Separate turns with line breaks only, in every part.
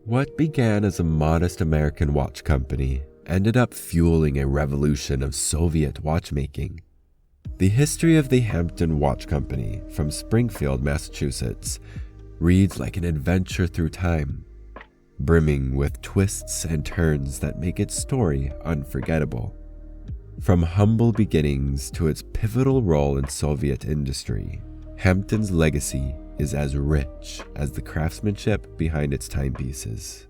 What began as a modest American watch company ended up fueling a revolution of Soviet watchmaking. The history of the Hampden Watch Company from Springfield, Massachusetts, reads like an adventure through time, brimming with twists and turns that make its story unforgettable. From humble beginnings to its pivotal role in Soviet industry, Hampden's legacy is as rich as the craftsmanship behind its timepieces.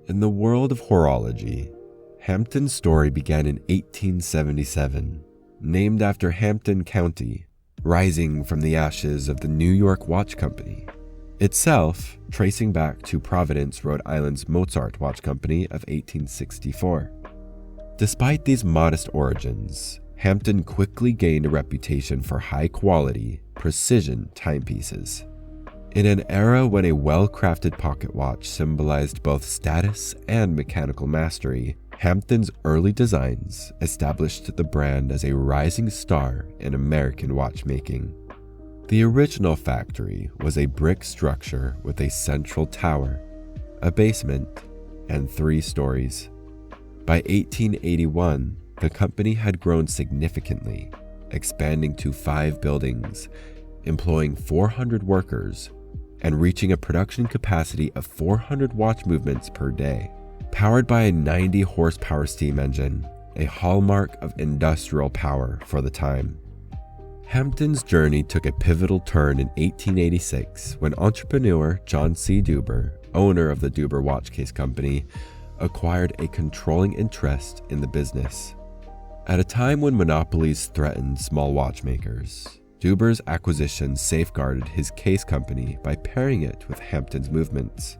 In the world of horology, Hampden's story began in 1877, named after Hampden County, rising from the ashes of the New York Watch Company, itself tracing back to Providence, Rhode Island's Mozart Watch Company of 1864. Despite these modest origins, Hampden quickly gained a reputation for high-quality, precision timepieces. In an era when a well-crafted pocket watch symbolized both status and mechanical mastery, Hampden's early designs established the brand as a rising star in American watchmaking. The original factory was a brick structure with a central tower, a basement, and 3 stories. By 1881, the company had grown significantly, expanding to 5 buildings, employing 400 workers, and reaching a production capacity of 400 watch movements per day. Powered by a 90-horsepower steam engine, a hallmark of industrial power for the time. Hampden's journey took a pivotal turn in 1886 when entrepreneur John C. Dueber, owner of the Dueber Watch Case Company, acquired a controlling interest in the business. At a time when monopolies threatened small watchmakers, Dueber's acquisition safeguarded his case company by pairing it with Hampden's movements.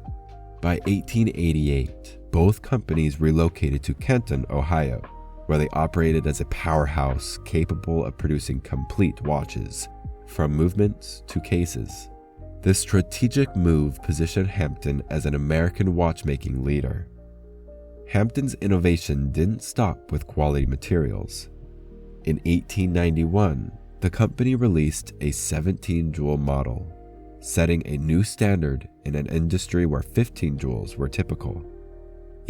By 1888, both companies relocated to Canton, Ohio, where they operated as a powerhouse capable of producing complete watches, from movements to cases. This strategic move positioned Hampden as an American watchmaking leader. Hampden's innovation didn't stop with quality materials. In 1891, the company released a 17-jewel model, setting a new standard in an industry where 15 jewels were typical.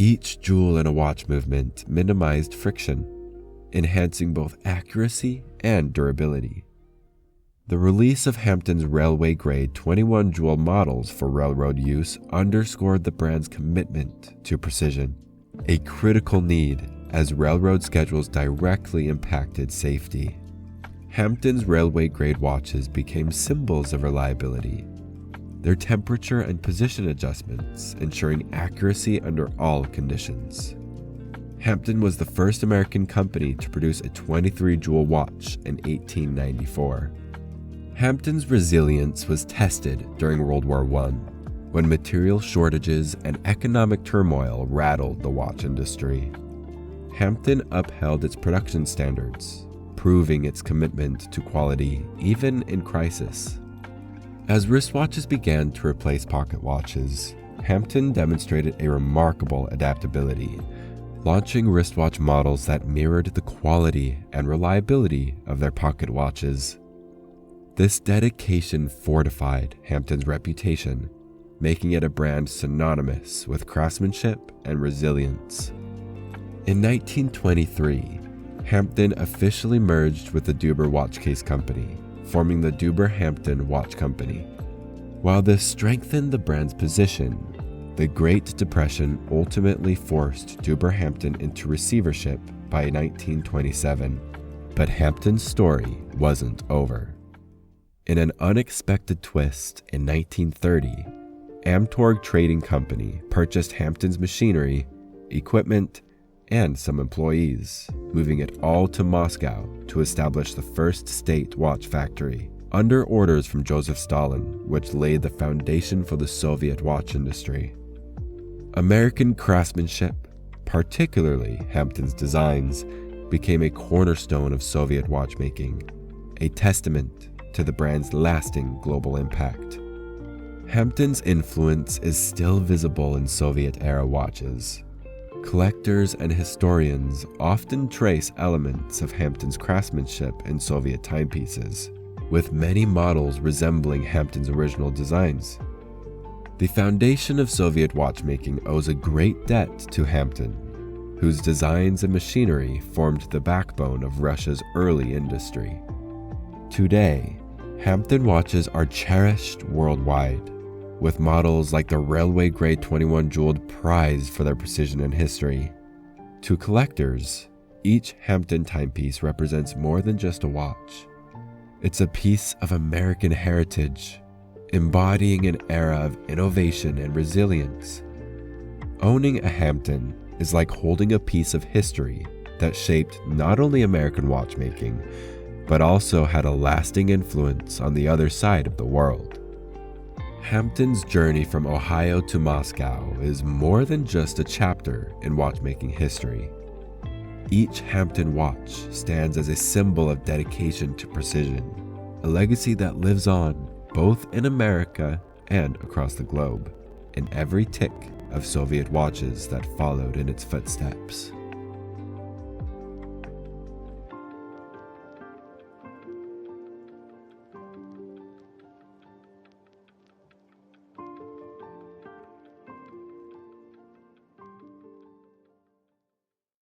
Each jewel in a watch movement minimized friction, enhancing both accuracy and durability. The release of Hampden's railway-grade 21-jewel models for railroad use underscored the brand's commitment to precision, a critical need as railroad schedules directly impacted safety. Hampden's railway-grade watches became symbols of reliability, their temperature and position adjustments ensuring accuracy under all conditions. Hampden was the first American company to produce a 23-jewel watch in 1894. Hampden's resilience was tested during World War I, when material shortages and economic turmoil rattled the watch industry. Hampden upheld its production standards, proving its commitment to quality even in crisis. As wristwatches began to replace pocket watches, Hampden demonstrated a remarkable adaptability, launching wristwatch models that mirrored the quality and reliability of their pocket watches. This dedication fortified Hampden's reputation, making it a brand synonymous with craftsmanship and resilience. In 1923, Hampden officially merged with the Dueber Watch Case Company, forming the Dueber-Hampden Watch Company. While this strengthened the brand's position, the Great Depression ultimately forced Dueber-Hampden into receivership by 1927. But Hampden's story wasn't over. In an unexpected twist in 1930, Amtorg Trading Company purchased Hampden's machinery, equipment, and some employees, moving it all to Moscow to establish the first state watch factory, under orders from Joseph Stalin, which laid the foundation for the Soviet watch industry. American craftsmanship, particularly Hampden's designs, became a cornerstone of Soviet watchmaking, a testament to the brand's lasting global impact. Hampden's influence is still visible in Soviet-era watches. Collectors and historians often trace elements of Hampden's craftsmanship in Soviet timepieces, with many models resembling Hampden's original designs. The foundation of Soviet watchmaking owes a great debt to Hampden, whose designs and machinery formed the backbone of Russia's early industry. Today, Hampden watches are cherished worldwide, with models like the railway-grade 21 jeweled prized for their precision and history. To collectors, each Hampden timepiece represents more than just a watch. It's a piece of American heritage, embodying an era of innovation and resilience. Owning a Hampden is like holding a piece of history that shaped not only American watchmaking, but also had a lasting influence on the other side of the world. Hampden's journey from Ohio to Moscow is more than just a chapter in watchmaking history. Each Hampden watch stands as a symbol of dedication to precision, a legacy that lives on both in America and across the globe, in every tick of Soviet watches that followed in its footsteps.